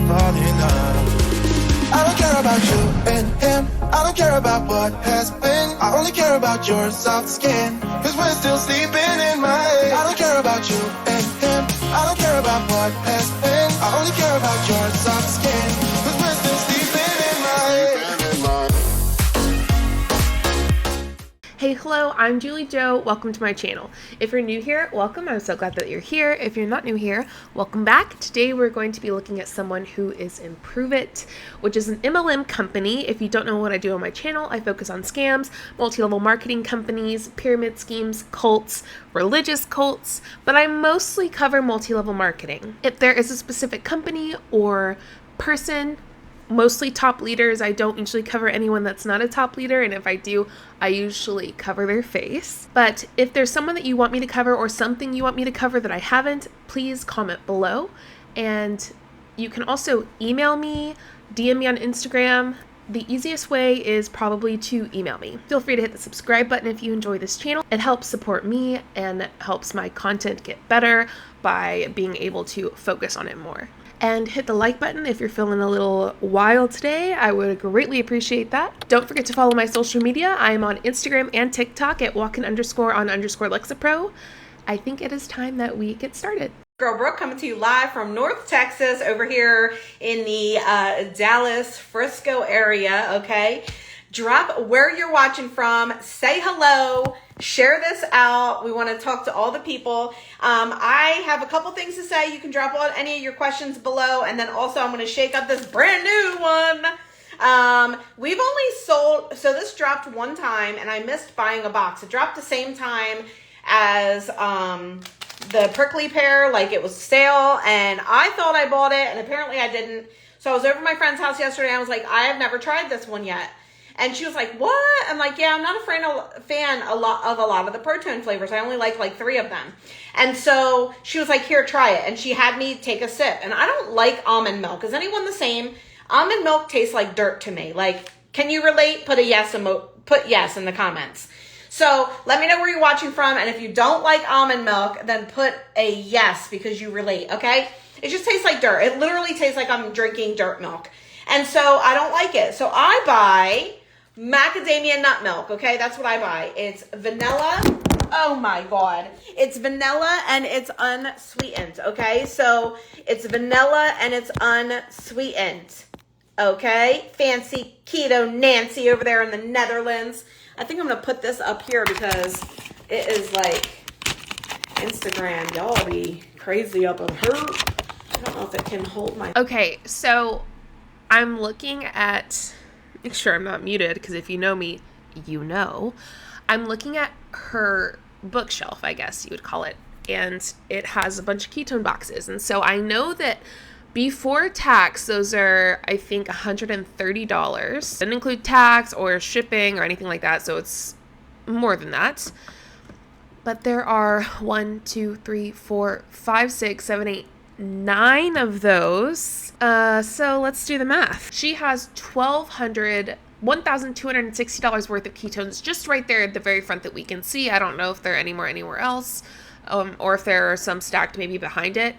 fall in love. I don't care about you and him. I don't care about what has been. I only care about your soft skin, cause we're still sleeping in my head. I don't care about you and him. I don't care about what has been. I only care about your soft skin, cause we're still sleeping in my head. Hey, hello, I'm JulieJo. Welcome to my channel. If you're new here, welcome. I'm so glad that you're here. If you're not new here, welcome back. Today we're going to be looking at someone who is in Pruvit, which is an MLM company. If you don't know what I do on my channel, I focus on scams, multi-level marketing companies, pyramid schemes, cults, religious cults, but I mostly cover multi-level marketing. If there is a specific company or person, mostly top leaders, I don't usually cover anyone that's not a top leader, and if I do, I usually cover their face. But if there's someone that you want me to cover or something you want me to cover that I haven't, please comment below. And you can also email me, DM me on Instagram. The easiest way is probably to email me. Feel free to hit the subscribe button if you enjoy this channel. It helps support me and helps my content get better by being able to focus on it more. And hit the like button if you're feeling a little wild today. I would greatly appreciate that. Don't forget to follow my social media. I am on Instagram and TikTok at walkin_on_Lexapro. I think it is time that we get started. Girl Brooke coming to you live from North Texas over here in the Dallas, Frisco area, okay? Drop where you're watching from, say hello, share this out. We want to talk to all the people. I have a couple things to say. You can drop any of your questions below, and then also I'm going to shake up this brand new one. We've only sold, so this dropped one time, and I missed buying a box. It dropped the same time as the prickly pear, like it was sale, and I thought I bought it, and apparently I didn't. So I was over at my friend's house yesterday, and I was like, I have never tried this one yet. And she was like, what? I'm like, yeah, I'm not a fan of a lot of the protein flavors. I only like 3 of them. And so she was like, here, try it. And she had me take a sip. And I don't like almond milk. Is anyone the same? Almond milk tastes like dirt to me. Like, can you relate? Put yes in the comments. So let me know where you're watching from. And if you don't like almond milk, then put a yes because you relate, okay? It just tastes like dirt. It literally tastes like I'm drinking dirt milk. And so I don't like it. So I buy macadamia nut milk, okay? That's what I buy. It's vanilla. Oh my God. It's vanilla and it's unsweetened, okay? So it's vanilla and it's unsweetened, okay? Fancy Keto Nancy over there in the Netherlands. I think I'm going to put this up here because it is like Instagram. Y'all be crazy up on her. I don't know if it can hold my... Okay, so I'm looking at... Make sure I'm not muted, because if you know me, you know. I'm looking at her bookshelf, I guess you would call it, and it has a bunch of ketone boxes. And so I know that before tax, those are, I think, $130. Didn't include tax or shipping or anything like that, so it's more than that. But there are 1, 2, 3, 4, 5, 6, 7, 8, 9 of those. So let's do the math. She has $1,260 worth of ketones just right there at the very front that we can see. I don't know if there are anywhere else, or if there are some stacked maybe behind it,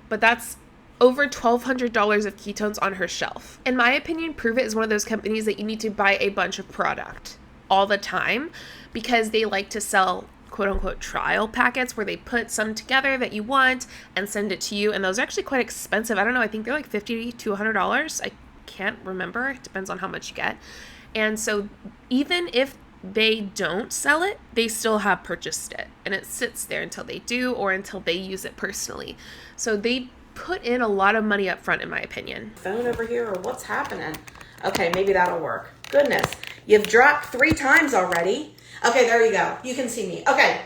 but that's over $1,200 of ketones on her shelf. In my opinion, Pruvit is one of those companies that you need to buy a bunch of product all the time because they like to sell quote-unquote trial packets where they put some together that you want and send it to you, and those are actually quite expensive. I don't know, I think they're like $50 to $100. I can't remember. It depends on how much you get. And so even if they don't sell it, they still have purchased it, and it sits there until they do or until they use it personally. So they put in a lot of money up front, in my opinion. Phone over here, or what's happening? Okay, maybe that'll work. Goodness, you've dropped 3 times already. Okay, there you go. You can see me. Okay,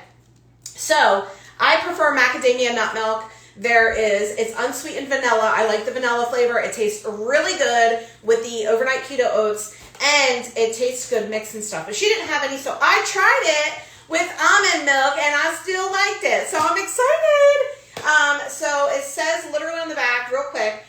so I prefer macadamia nut milk. It's unsweetened vanilla. I like the vanilla flavor. It tastes really good with the overnight keto oats, and it tastes good mixed and stuff. But she didn't have any, so I tried it with almond milk, and I still liked it. So I'm excited. So it says literally on the back, real quick,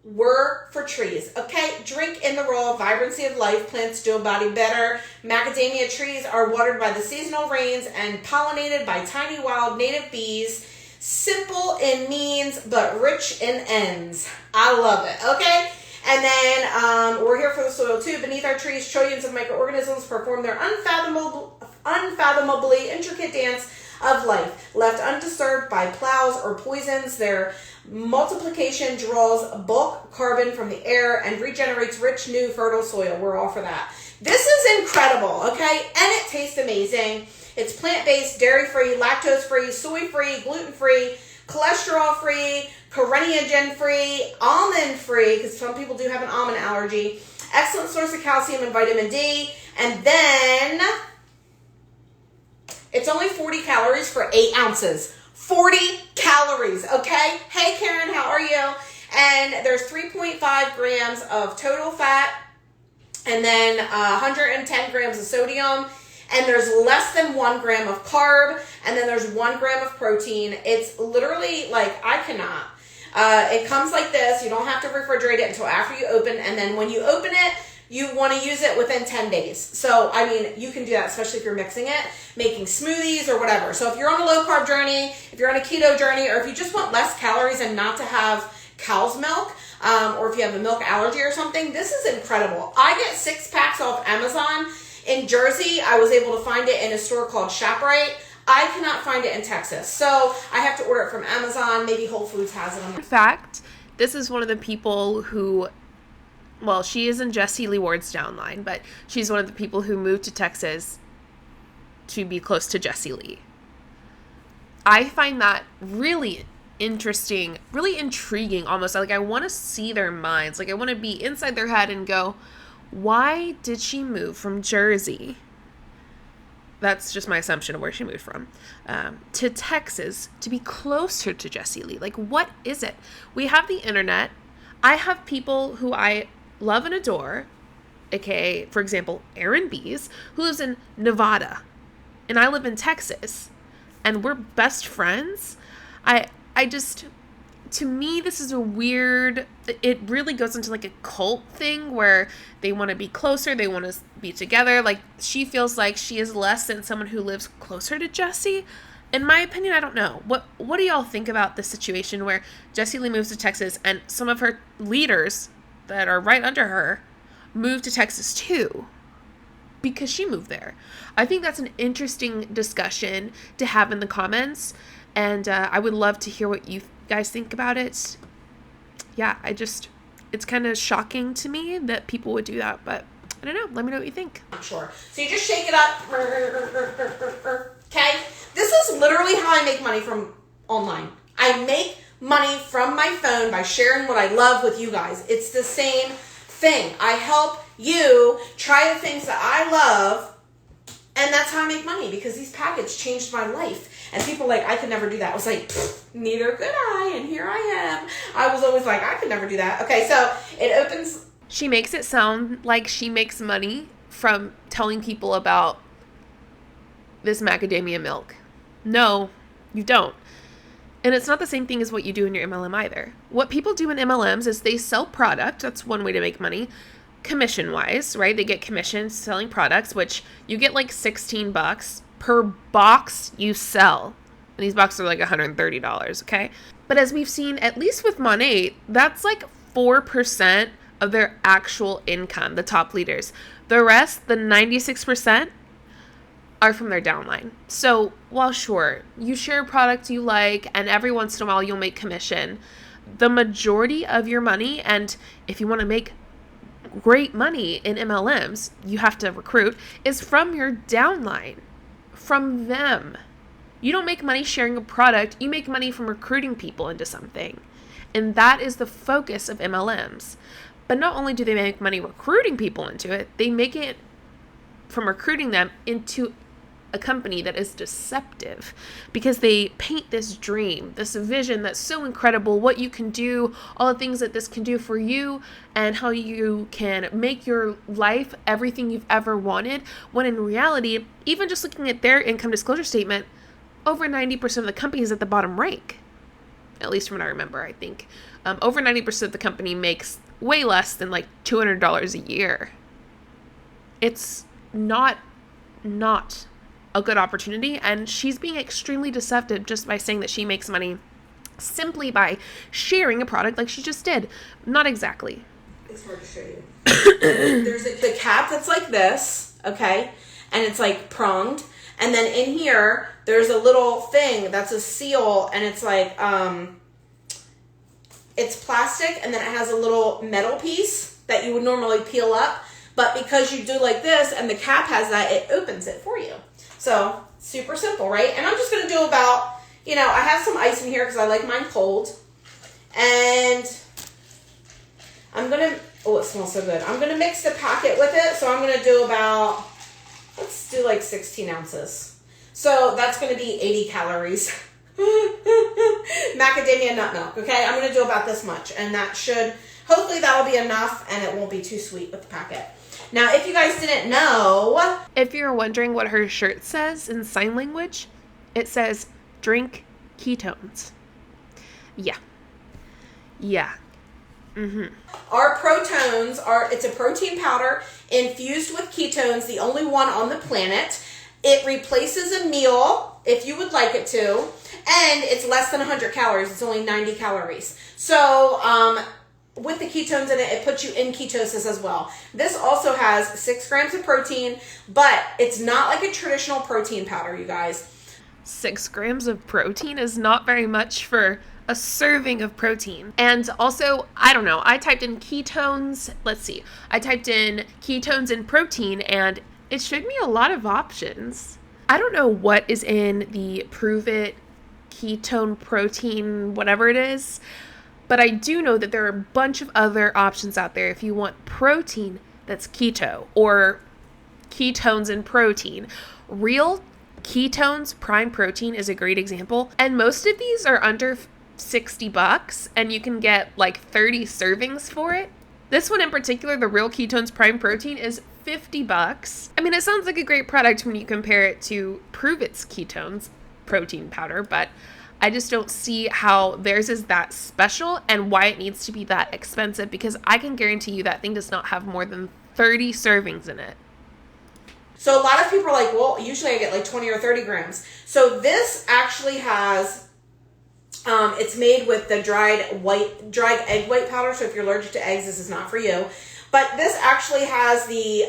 We're for trees, okay? Drink in the raw, vibrancy of life, plants do a body better. Macadamia trees are watered by the seasonal rains and pollinated by tiny wild native bees. Simple in means, but rich in ends. I love it, okay? And then we're here for the soil too. Beneath our trees, trillions of microorganisms perform their unfathomably intricate dance of life. Left undisturbed by plows or poisons, their multiplication draws bulk carbon from the air and regenerates rich, new, fertile soil. We're all for that. This is incredible, okay? And it tastes amazing. It's plant-based, dairy-free, lactose-free, soy-free, gluten-free, cholesterol-free, carcinogen-free, almond-free, because some people do have an almond allergy. Excellent source of calcium and vitamin D. And then it's only 40 calories for 8 ounces. 40 calories, okay? Hey, Karen, how are you? And there's 3.5 grams of total fat and then 110 grams of sodium. And there's less than 1 gram of carb, and then there's 1 gram of protein. It's literally like, I cannot. It comes like this. You don't have to refrigerate it until after you open, and then when you open it, you want to use it within 10 days. So, I mean, you can do that, especially if you're mixing it, making smoothies or whatever. So if you're on a low carb journey, if you're on a keto journey, or if you just want less calories and not to have cow's milk, or if you have a milk allergy or something, this is incredible. I get 6 packs off Amazon. In Jersey, I was able to find it in a store called ShopRite. I cannot find it in Texas. So I have to order it from Amazon. Maybe Whole Foods has it. In fact, this is one of the people who, well, she is in Jessie Lee Ward's downline, but she's one of the people who moved to Texas to be close to Jessie Lee. I find that really interesting, really intriguing almost. Like, I want to see their minds. Like, I want to be inside their head and go, why did she move from Jersey? That's just my assumption of where she moved from, to Texas to be closer to Jessie Lee. Like, what is it? We have the internet. I have people who I love and adore, aka, for example, Aaron Bees, who lives in Nevada, and I live in Texas, and we're best friends. I just, to me, this is a weird, it really goes into like a cult thing where they want to be closer, they want to be together. Like, she feels like she is less than someone who lives closer to Jessie. In my opinion, I don't know. What do y'all think about this situation where Jessie Lee moves to Texas and some of her leaders that are right under her move to Texas too? Because she moved there. I think that's an interesting discussion to have in the comments. And I would love to hear what you guys think about it. Yeah, it's kind of shocking to me that people would do that, but I don't know. Let me know what you think. Sure. So you just shake it up. Okay? This is literally how I make money from online. I make money from my phone by sharing what I love with you guys. It's the same thing. I help you try the things that I love, and that's how I make money, because these packets changed my life. And people are like, I could never do that. I was like, neither could I, and here I am. I was always like, I could never do that. Okay, so it opens. She makes it sound like she makes money from telling people about this macadamia milk. No, you don't. And it's not the same thing as what you do in your MLM either. What people do in MLMs is they sell product. That's one way to make money. Commission-wise, right? They get commissions selling products, which you get like $16 per box you sell. And these boxes are like $130, okay? But as we've seen, at least with Monat, that's like 4% of their actual income, the top leaders. The rest, the 96%, are from their downline. So while sure, you share a product you like, and every once in a while you'll make commission, the majority of your money, and if you want to make great money in MLMs, you have to recruit, is from your downline. From them. You don't make money sharing a product, you make money from recruiting people into something. And that is the focus of MLMs. But not only do they make money recruiting people into it, they make it from recruiting them into a company that is deceptive, because they paint this dream, this vision that's so incredible, what you can do, all the things that this can do for you, and how you can make your life everything you've ever wanted, when in reality, even just looking at their income disclosure statement, over 90% of the company is at the bottom rank. At least from what I remember, I think. Over 90% of the company makes way less than like $200 a year. It's not a good opportunity, and she's being extremely deceptive just by saying that she makes money simply by sharing a product like she just did. Not exactly. It's hard to show you. There's the cap that's like this, okay? And it's like pronged. And then in here, there's a little thing that's a seal, and it's like, it's plastic, and then it has a little metal piece that you would normally peel up. But because you do like this, and the cap has that, it opens it for you. So, super simple, right? And I'm just going to do about, you know, I have some ice in here because I like mine cold. And I'm going to, oh, it smells so good. I'm going to mix the packet with it. So I'm going to do about, let's do like 16 ounces. So that's going to be 80 calories. Macadamia nut milk, okay? I'm going to do about this much. And that should, hopefully that'll be enough and it won't be too sweet with the packet. Now, if you guys didn't know. If you're wondering what her shirt says in sign language, it says, drink ketones. Yeah. Our Protones it's a protein powder infused with ketones, the only one on the planet. It replaces a meal if you would like it to, and it's less than 100 calories. It's only 90 calories. So, with the ketones in it, it puts you in ketosis as well. This also has 6 grams of protein, but it's not like a traditional protein powder, you guys. 6 grams of protein is not very much for a serving of protein. And also, I don't know, I typed in ketones, let's see, I typed in ketones and protein, and it showed me a lot of options. I don't know what is in the Pruvit ketone protein, whatever it is, but I do know that there are a bunch of other options out there if you want protein that's keto, or ketones and protein. Real ketones prime protein is a great example, and most of these are under $60, and you can get like 30 servings for it. This one in particular, the Real Ketones Prime Protein, is $50. I mean, it sounds like a great product when you compare it to Pruvit'S ketones protein powder, but I just don't see how theirs is that special and why it needs to be that expensive, because I can guarantee you that thing does not have more than 30 servings in it. So a lot of people are like, well, usually I get like 20 or 30 grams. So this actually has, it's made with the dried egg white powder. So if you're allergic to eggs, this is not for you. But this actually has the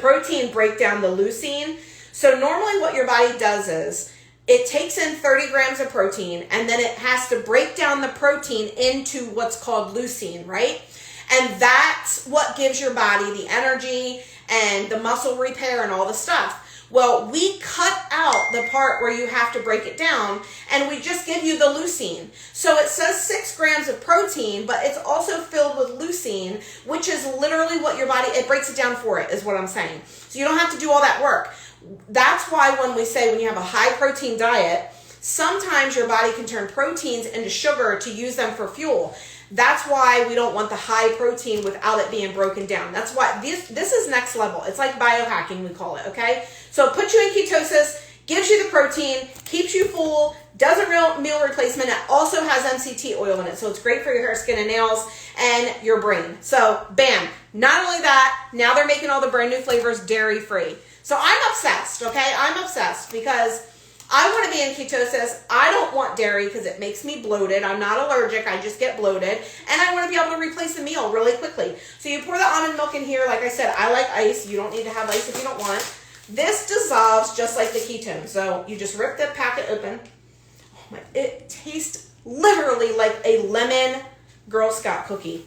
protein breakdown, the leucine. So normally what your body does is it takes in 30 grams of protein, and then it has to break down the protein into what's called leucine, right? And that's what gives your body the energy and the muscle repair and all the stuff. Well, we cut out the part where you have to break it down, and we just give you the leucine. So it says 6 grams of protein, but it's also filled with leucine, which is literally what your body, it breaks it down for it, is what I'm saying. So you don't have to do all that work. That's why when we say when you have a high protein diet, sometimes your body can turn proteins into sugar to use them for fuel. That's why we don't want the high protein without it being broken down. That's why this is next level. It's like biohacking, we call it, okay? So it puts you in ketosis, gives you the protein, keeps you full, does a real meal replacement. It also has MCT oil in it, so it's great for your hair, skin, and nails, and your brain. So, bam. Not only that, now they're making all the brand new flavors dairy-free. So I'm obsessed, okay? I'm obsessed because I want to be in ketosis. I don't want dairy because it makes me bloated. I'm not allergic. I just get bloated. And I want to be able to replace the meal really quickly. So you pour the almond milk in here. Like I said, I like ice. You don't need to have ice if you don't want. This dissolves just like the ketone. So you just rip the packet open. Oh my, it tastes literally like a lemon Girl Scout cookie.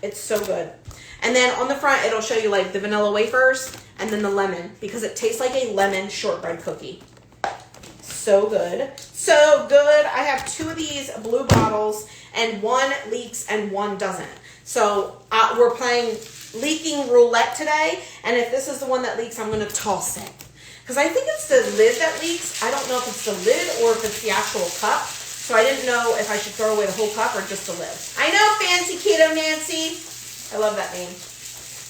It's so good. And then on the front, it'll show you like the vanilla wafers and then the lemon, because it tastes like a lemon shortbread cookie. So good. So good. I have 2 of these blue bottles, and one leaks and one doesn't. So we're playing leaking roulette today, and if this is the one that leaks, I'm going to toss it. Because I think it's the lid that leaks. I don't know if it's the lid or if it's the actual cup. So I didn't know if I should throw away the whole cup or just the lid. I know, Fancy Keto Nancy. I love that name.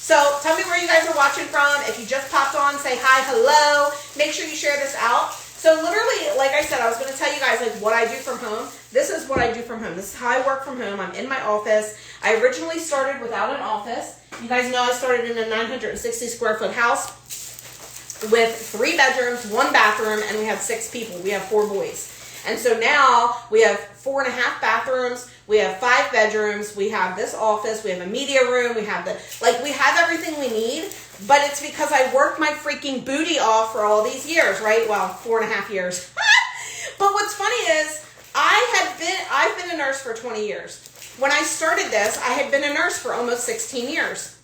So tell me where you guys are watching from. If you just popped on, say hi, hello. Make sure you share this out. So literally, like I said, I was going to tell you guys like what I do from home. This is what I do from home. This is how I work from home. I'm in my office. I originally started without an office. You guys know I started in a 960 square foot house with 3 bedrooms, 1 bathroom, and we have 6 people. We have 4 boys. And so now we have 4.5 bathrooms, we have 5 bedrooms, we have this office, we have a media room, we have we have everything we need, but it's because I worked my freaking booty off for all these years, right? Well, 4.5 years. But what's funny is I've been a nurse for 20 years. When I started this, I had been a nurse for almost 16 years.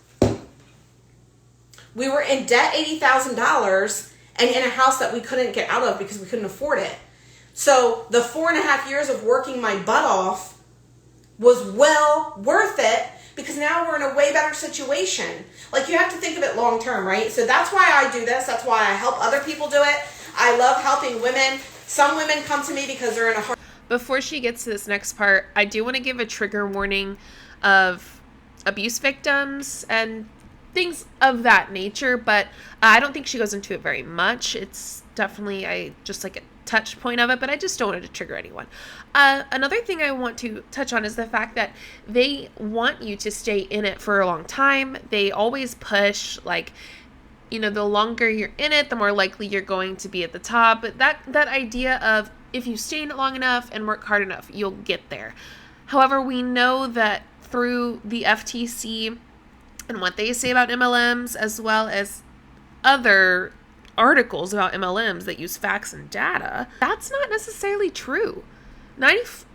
We were in debt $80,000 and in a house that we couldn't get out of because we couldn't afford it. So the 4.5 years of working my butt off was well worth it because now we're in a way better situation. Like, you have to think of it long term, right? So that's why I do this. That's why I help other people do it. I love helping women. Some women come to me because they're in a hard... Before she gets to this next part, I do want to give a trigger warning of abuse victims and things of that nature, but I don't think she goes into it very much. It's definitely just like a touch point of it, but I just don't want it to trigger anyone. Another thing I want to touch on is the fact that they want you to stay in it for a long time. They always push, like, you know, the longer you're in it, the more likely you're going to be at the top. But that idea of if you stay in it long enough and work hard enough, you'll get there. However, we know that through the FTC and what they say about MLMs, as well as other articles about MLMs that use facts and data, that's not necessarily true.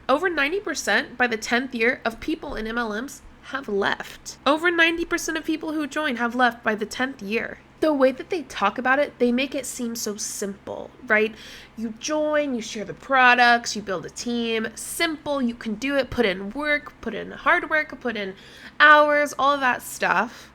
Over 90% by the 10th year of people in MLMs have left. Over 90% of people who join have left by the 10th year. The way that they talk about it, they make it seem so simple, right? You join, you share the products, you build a team. Simple, you can do it, put in work, put in hard work, put in hours, all of that stuff.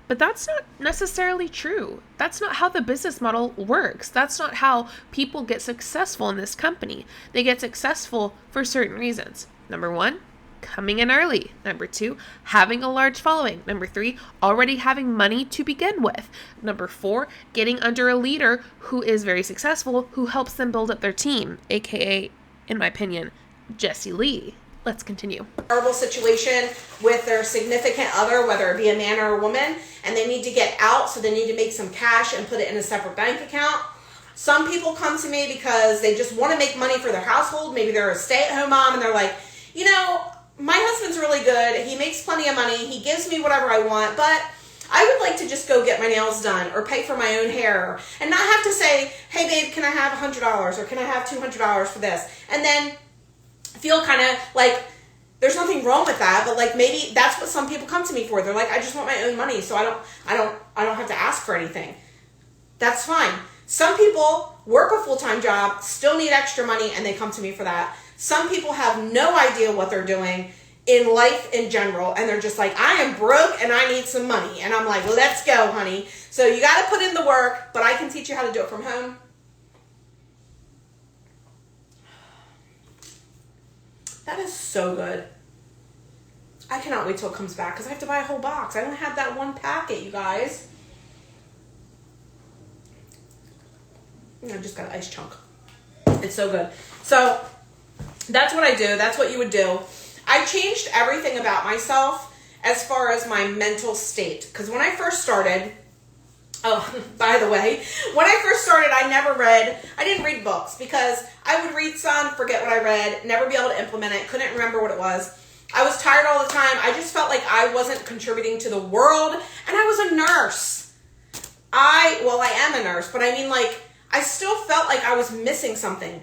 But that's not necessarily true. That's not how the business model works. That's not how people get successful in this company. They get successful for certain reasons. Number 1, coming in early. Number 2, having a large following. Number 3, already having money to begin with. Number 4, getting under a leader who is very successful, who helps them build up their team, aka, in my opinion, Jessie Lee. Let's continue. Horrible situation with their significant other, whether it be a man or a woman, and they need to get out, so they need to make some cash and put it in a separate bank account. Some people come to me because they just want to make money for their household. Maybe they're a stay-at-home mom and they're like, you know, my husband's really good. He makes plenty of money. He gives me whatever I want, but I would like to just go get my nails done or pay for my own hair and not have to say, hey babe, can I have $100 or can I have $200 for this? And then feel kind of like there's nothing wrong with that, but like maybe that's what some people come to me for. They're like, I just want my own money, so I don't have to ask for anything. That's fine. Some people work a full-time job, still need extra money, and they come to me for that. Some people have no idea what they're doing in life in general, and they're just like, I am broke and I need some money. And I'm like, let's go, honey. So you got to put in the work, but I can teach you how to do it from home. That is so good. I cannot wait till it comes back because I have to buy a whole box. I only have that one packet, you guys. I just got an ice chunk. It's so good. So that's what I do. That's what you would do. I changed everything about myself as far as my mental state. Because when I first started, oh, by the way, when I first started, I didn't read books because I would read some, forget what I read, never be able to implement it, couldn't remember what it was. I was tired all the time. I just felt like I wasn't contributing to the world. And I was a nurse. I am a nurse, but I mean, like, I still felt like I was missing something.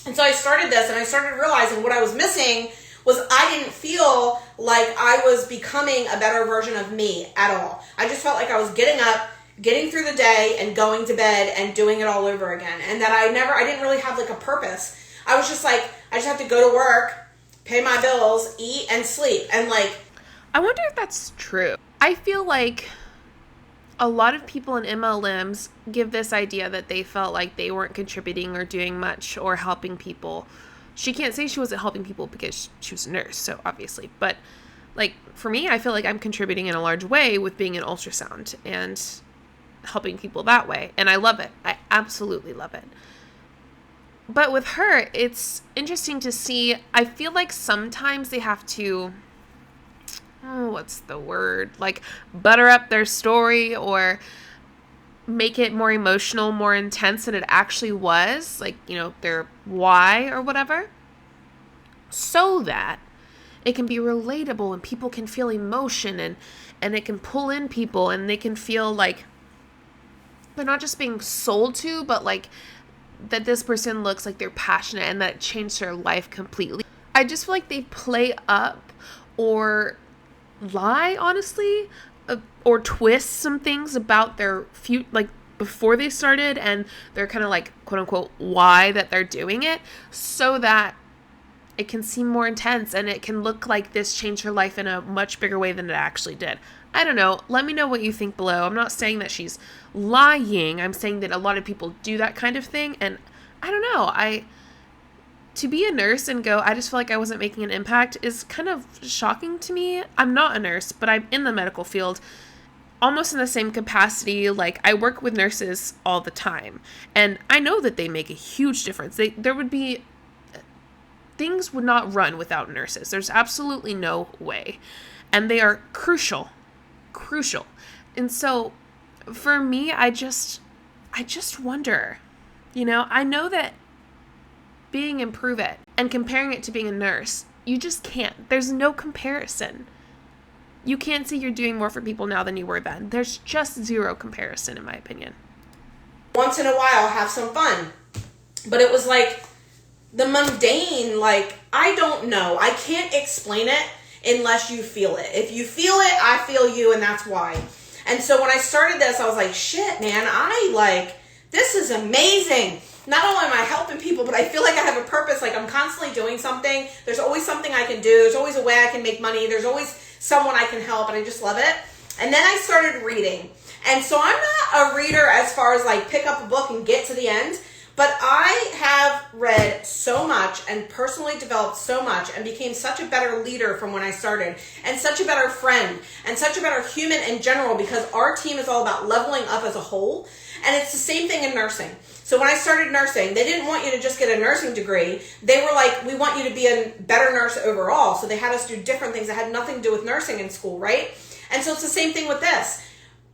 And so I started this and I started realizing what I was missing was I didn't feel like I was becoming a better version of me at all. I just felt like I was getting up, getting through the day and going to bed and doing it all over again. And that I didn't really have like a purpose. I was just like, I just have to go to work, pay my bills, eat and sleep. And like, I wonder if that's true. I feel like a lot of people in MLMs give this idea that they felt like they weren't contributing or doing much or helping people. She can't say she wasn't helping people because she was a nurse, so obviously. But like for me, I feel like I'm contributing in a large way with being an ultrasound and helping people that way. And I love it. I absolutely love it. But with her, it's interesting to see. I feel like sometimes they have to, what's the word? Like butter up their story or make it more emotional, more intense than it actually was, like, you know, their why or whatever, so that it can be relatable and people can feel emotion and it can pull in people and they can feel like they're not just being sold to, but like that this person looks like they're passionate and that it changed their life completely. I just feel like they play up or lie, honestly, or twist some things about their like before they started and they're kind of like quote unquote why that they're doing it, so that it can seem more intense and it can look like this changed her life in a much bigger way than it actually did. I don't know. Let me know what you think below. I'm not saying that she's lying. I'm saying that a lot of people do that kind of thing. And I don't know. To be a nurse and go, I just feel like I wasn't making an impact is kind of shocking to me. I'm not a nurse, but I'm in the medical field almost in the same capacity. Like, I work with nurses all the time and I know that they make a huge difference. Things would not run without nurses. There's absolutely no way. And they are crucial. And so for me, I just wonder, you know, I know that being in Pruvit and comparing it to being a nurse, you just can't. There's no comparison. You can't say you're doing more for people now than you were then. There's just zero comparison, in my opinion. Once in a while, have some fun. But it was like the mundane, like, I don't know. I can't explain it unless you feel it. If you feel it, I feel you, and that's why. And so when I started this, I was like, shit, man, this is amazing. Not only am I helping people, but I feel like I have a purpose. Like, I'm constantly doing something. There's always something I can do. There's always a way I can make money. There's always someone I can help, and I just love it. And then I started reading. And so I'm not a reader as far as like pick up a book and get to the end, but I have read so much and personally developed so much and became such a better leader from when I started, and such a better friend and such a better human in general, because our team is all about leveling up as a whole. And it's the same thing in nursing. So when I started nursing, they didn't want you to just get a nursing degree. They were like, we want you to be a better nurse overall. So they had us do different things that had nothing to do with nursing in school, right? And so it's the same thing with this.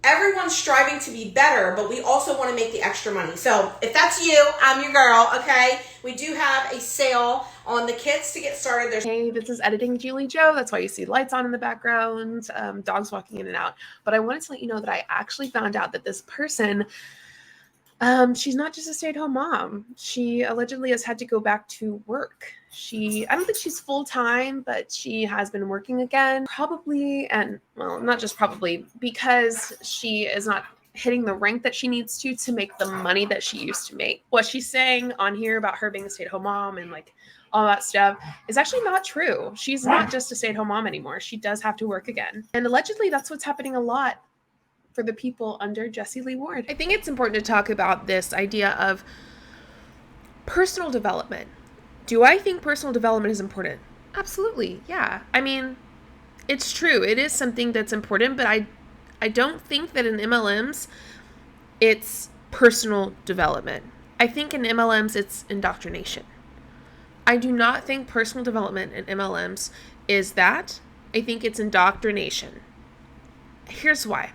Everyone's striving to be better, but we also want to make the extra money. So if that's you, I'm your girl, okay? We do have a sale on the kits to get started. Hey, this is editing JulieJo. That's why you see lights on in the background, dogs walking in and out. But I wanted to let you know that I actually found out that this person, she's not just a stay-at-home mom. She allegedly has had to go back to work. I don't think she's full-time, but she has been working again, probably, and well, not just probably, because she is not hitting the rank that she needs to make the money that she used to make. What she's saying on here about her being a stay-at-home mom and like all that stuff is actually not true. She's not just a stay-at-home mom anymore. She does have to work again. And allegedly that's what's happening a lot for the people under Jessie Lee Ward. I think it's important to talk about this idea of personal development. Do I think personal development is important? Absolutely, yeah. I mean, it's true. It is something that's important, but I don't think that in MLMs, it's personal development. I think in MLMs, it's indoctrination. I do not think personal development in MLMs is that. I think it's indoctrination. Here's why.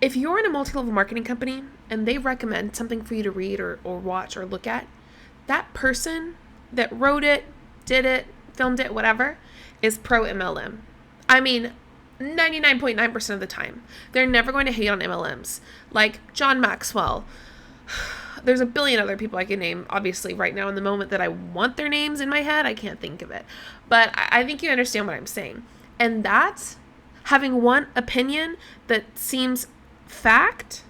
If you're in a multi-level marketing company and they recommend something for you to read or watch or look at, that person that wrote it, did it, filmed it, whatever, is pro MLM. I mean, 99.9% of the time. They're never going to hate on MLMs. Like John Maxwell. There's a billion other people I can name, obviously, right now in the moment that I want their names in my head. I can't think of it. But I think you understand what I'm saying. And that's having one opinion that seems fact,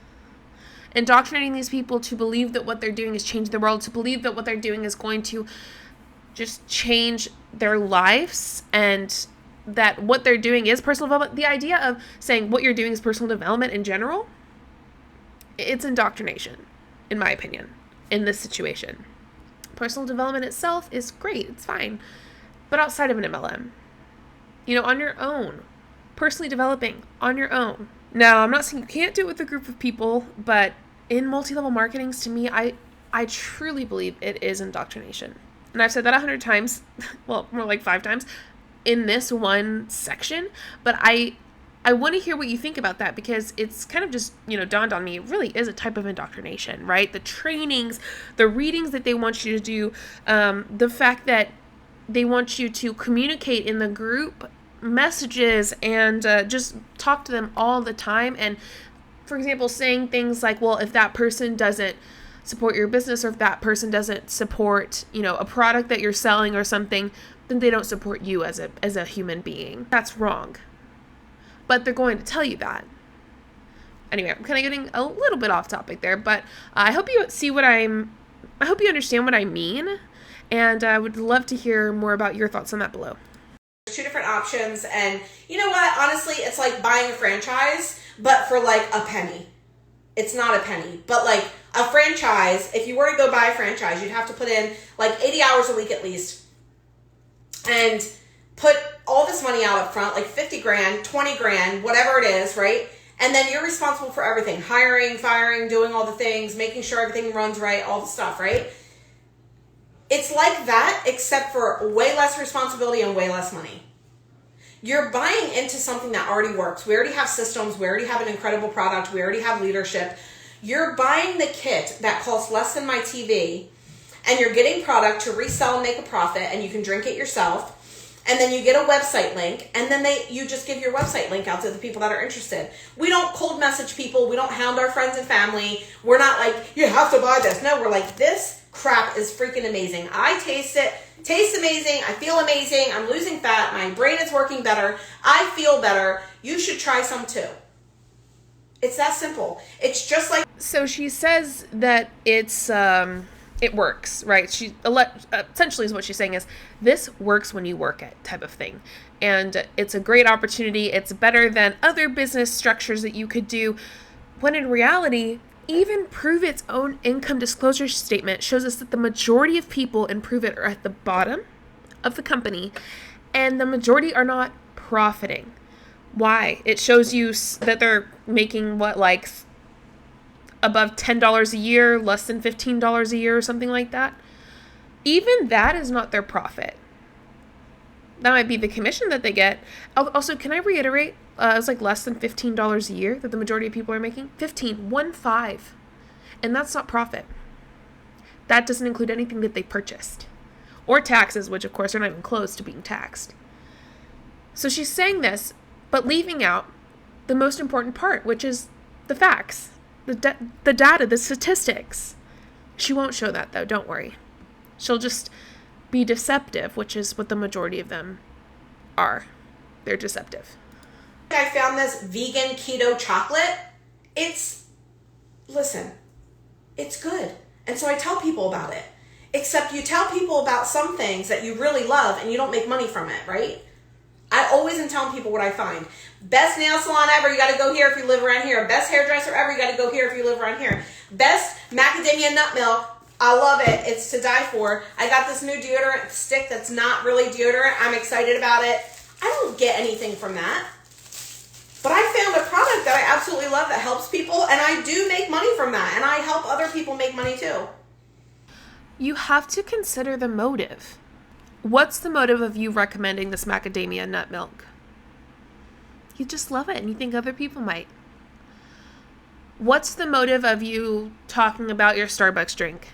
indoctrinating these people to believe that what they're doing is changing the world, to believe that what they're doing is going to just change their lives, and that what they're doing is personal development. The idea of saying what you're doing is personal development in general, it's indoctrination, in my opinion, in this situation. Personal development itself is great, it's fine, but outside of an MLM, you know, on your own, personally developing on your own. Now, I'm not saying you can't do it with a group of people, but in multi-level marketings, to me, I truly believe it is indoctrination. And I've said that 100 times, well, more like 5 times, in this one section, but I I want to hear what you think about that, because it's kind of just, dawned on me. It really is a type of indoctrination, right? The trainings, the readings that they want you to do, the fact that they want you to communicate in the group messages and just talk to them all the time. And for example, saying things like, well, if that person doesn't support your business, or if that person doesn't support, a product that you're selling or something, then they don't support you as a human being. That's wrong. But they're going to tell you that. Anyway, I'm kind of getting a little bit off topic there, but I hope you understand what I mean, and I would love to hear more about your thoughts on that below. There's two different options, and you know what? Honestly, it's like buying a franchise, but for like a penny. It's not a penny, but like a franchise, if you were to go buy a franchise, you'd have to put in like 80 hours a week at least, and put all this money out up front, like 50 grand, 20 grand, whatever it is, right? And then you're responsible for everything, hiring, firing, doing all the things, making sure everything runs right, all the stuff, right? It's like that, except for way less responsibility and way less money. You're buying into something that already works. We already have systems. We already have an incredible product. We already have leadership. You're buying the kit that costs less than my TV, and you're getting product to resell and make a profit, and you can drink it yourself. And then you get a website link, and then you just give your website link out to the people that are interested. We don't cold message people. We don't hound our friends and family. We're not like, you have to buy this. No, we're like, this crap is freaking amazing. I taste it. Tastes amazing. I feel amazing. I'm losing fat. My brain is working better. I feel better. You should try some too. It's that simple. It's just like... So she says that it works, right? She essentially is what she's saying is, this works when you work it, type of thing. And it's a great opportunity. It's better than other business structures that you could do, when in reality, even Pruvit's own income disclosure statement shows us that the majority of people in Pruvit are at the bottom of the company, and the majority are not profiting. Why? It shows you that they're making like above $10 a year, less than $15 a year, or something like that. Even that is not their profit. That might be the commission that they get. Also, can I reiterate? It's like less than $15 a year that the majority of people are making. 15. And that's not profit. That doesn't include anything that they purchased. Or taxes, which of course are not even close to being taxed. So she's saying this, but leaving out the most important part, which is the facts. The data, the statistics. She won't show that though, don't worry. She'll just be deceptive, which is what the majority of them are. They're deceptive. I found this vegan keto chocolate. Listen, it's good. And so I tell people about it. Except you tell people about some things that you really love and you don't make money from it, right? I always am telling people what I find. Best nail salon ever, you gotta go here if you live around here. Best hairdresser ever, you gotta go here if you live around here. Best macadamia nut milk, I love it. It's to die for. I got this new deodorant stick that's not really deodorant. I'm excited about it. I don't get anything from that. But I found a product that I absolutely love that helps people, and I do make money from that, and I help other people make money too. You have to consider the motive. What's the motive of you recommending this macadamia nut milk? You just love it and you think other people might. What's the motive of you talking about your Starbucks drink?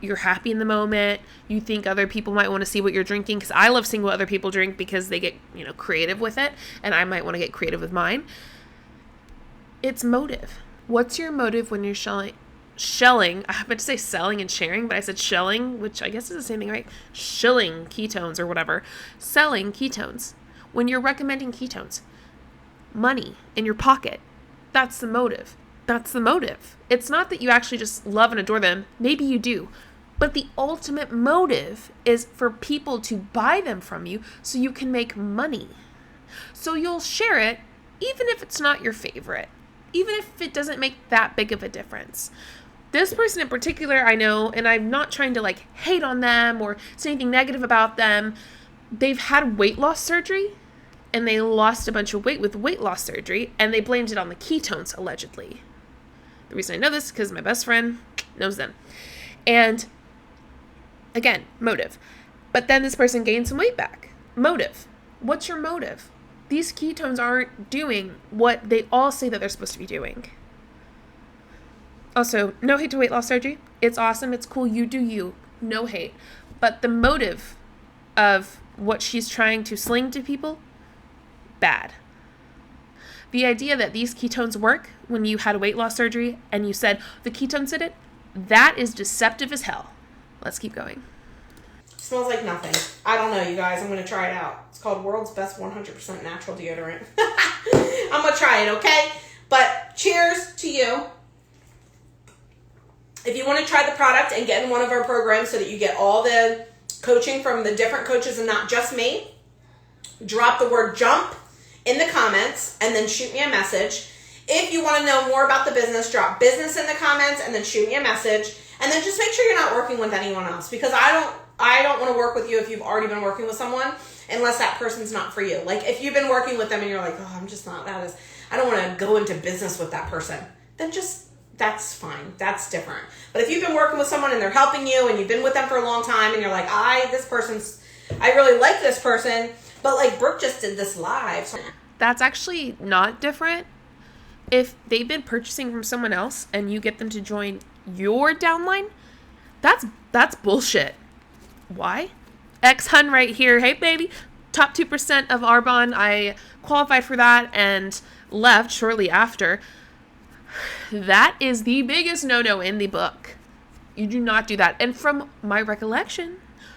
You're happy in the moment. You think other people might want to see what you're drinking, because I love seeing what other people drink because they get, creative with it, and I might want to get creative with mine. It's motive. What's your motive when you're shelling? I meant to say selling and sharing, but I said shelling, which I guess is the same thing, right? Shilling ketones or whatever. Selling ketones. When you're recommending ketones, money in your pocket. That's the motive. That's the motive. It's not that you actually just love and adore them. Maybe you do. But the ultimate motive is for people to buy them from you so you can make money. So you'll share it even if it's not your favorite. Even if it doesn't make that big of a difference. This person in particular, I know, and I'm not trying to hate on them or say anything negative about them. They've had weight loss surgery, and they lost a bunch of weight with weight loss surgery, and they blamed it on the ketones, allegedly. The reason I know this is because my best friend knows them. And again, motive. But then this person gained some weight back. Motive. What's your motive? these ketones aren't doing what they all say that they're supposed to be doing. Also, no hate to weight loss surgery. It's awesome. It's cool. You do you. No hate. But the motive of what she's trying to sling to people, bad. The idea that these ketones work when you had a weight loss surgery and you said the ketones did it, that is deceptive as hell. Let's keep going. Smells like nothing. I don't know, you guys. I'm going to try it out. It's called World's Best 100% Natural Deodorant. I'm going to try it, okay? But cheers to you. If you want to try the product and get in one of our programs so that you get all the coaching from the different coaches and not just me, drop the word jump in the comments and then shoot me a message. If you want to know more about the business, drop business in the comments and then shoot me a message. And then just make sure you're not working with anyone else, because I don't want to work with you if you've already been working with someone unless that person's not for you. Like if you've been working with them and you're like, oh, I'm just not, I don't want to go into business with that person, then just, that's fine. That's different. But if you've been working with someone and they're helping you and you've been with them for a long time and you're like, I really like this person, but like Brooke just did this live. So that's actually not different. If they've been purchasing from someone else and you get them to join your downline, that's bullshit. Why? Ex-hun right here. Hey, baby. Top 2% of Arbonne. I qualified for that and left shortly after. That is the biggest no-no in the book. You do not do that. And from my recollection,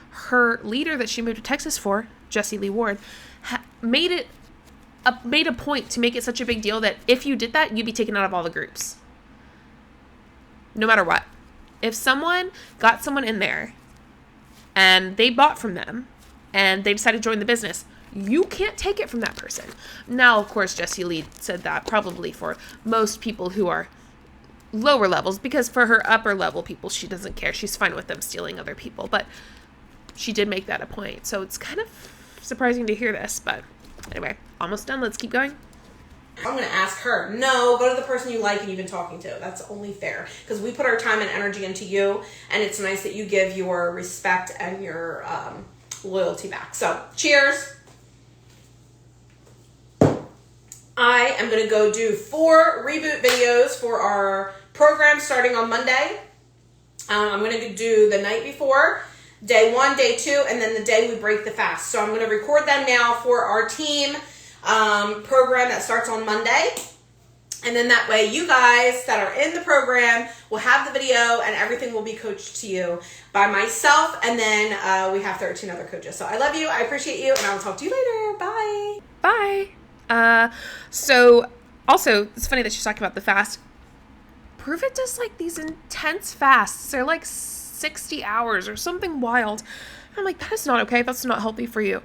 her leader that she moved to Texas for, Jessie Lee Ward, made a point to make it such a big deal that if you did that, you'd be taken out of all the groups. No matter what. If someone got someone in there and they bought from them and they decided to join the business, you can't take it from that person. Now, of course, Jessie Lee said that probably for most people who are lower levels, because for her upper level people, she doesn't care. She's fine with them stealing other people, but she did make that a point. So it's kind of surprising to hear this, but anyway, almost done. Let's keep going. I'm going to ask her. No, go to the person you like and you've been talking to. That's only fair, because we put our time and energy into you, and it's nice that you give your respect and your loyalty back. So, cheers. I am going to go do 4 reboot videos for our program starting on Monday. I'm going to do the night before, day 1, day 2, and then the day we break the fast. So I'm going to record them now for our team program that starts on Monday. And then that way you guys that are in the program will have the video and everything will be coached to you by myself. And then we have 13 other coaches. So I love you. I appreciate you. And I will talk to you later. Bye. Bye. So also it's funny that she's talking about the fast. Pruvit does like these intense fasts. They're like 60 hours or something wild. I'm like, that is not okay. That's not healthy for you.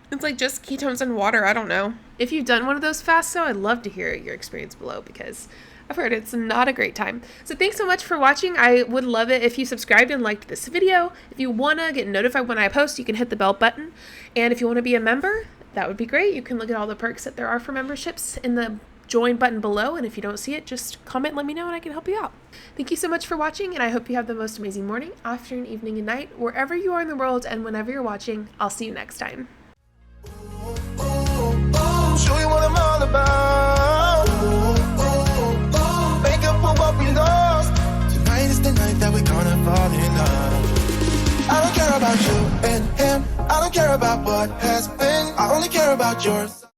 It's like just ketones and water. I don't know. If you've done one of those fasts, though, I'd love to hear your experience below, because I've heard it's not a great time. So thanks so much for watching. I would love it if you subscribed and liked this video. If you want to get notified when I post, you can hit the bell button. And if you want to be a member, that would be great. You can look at all the perks that there are for memberships in the join button below. And if you don't see it, just comment, let me know, and I can help you out. Thank you so much for watching, and I hope you have the most amazing morning, afternoon, evening, and night, wherever you are in the world and whenever you're watching. I'll see you next time. Show you what I'm all about. Make up for what we lost. Tonight is the night that we're gonna fall in love. I don't care about you and him. I don't care about what has been. I only care about yours.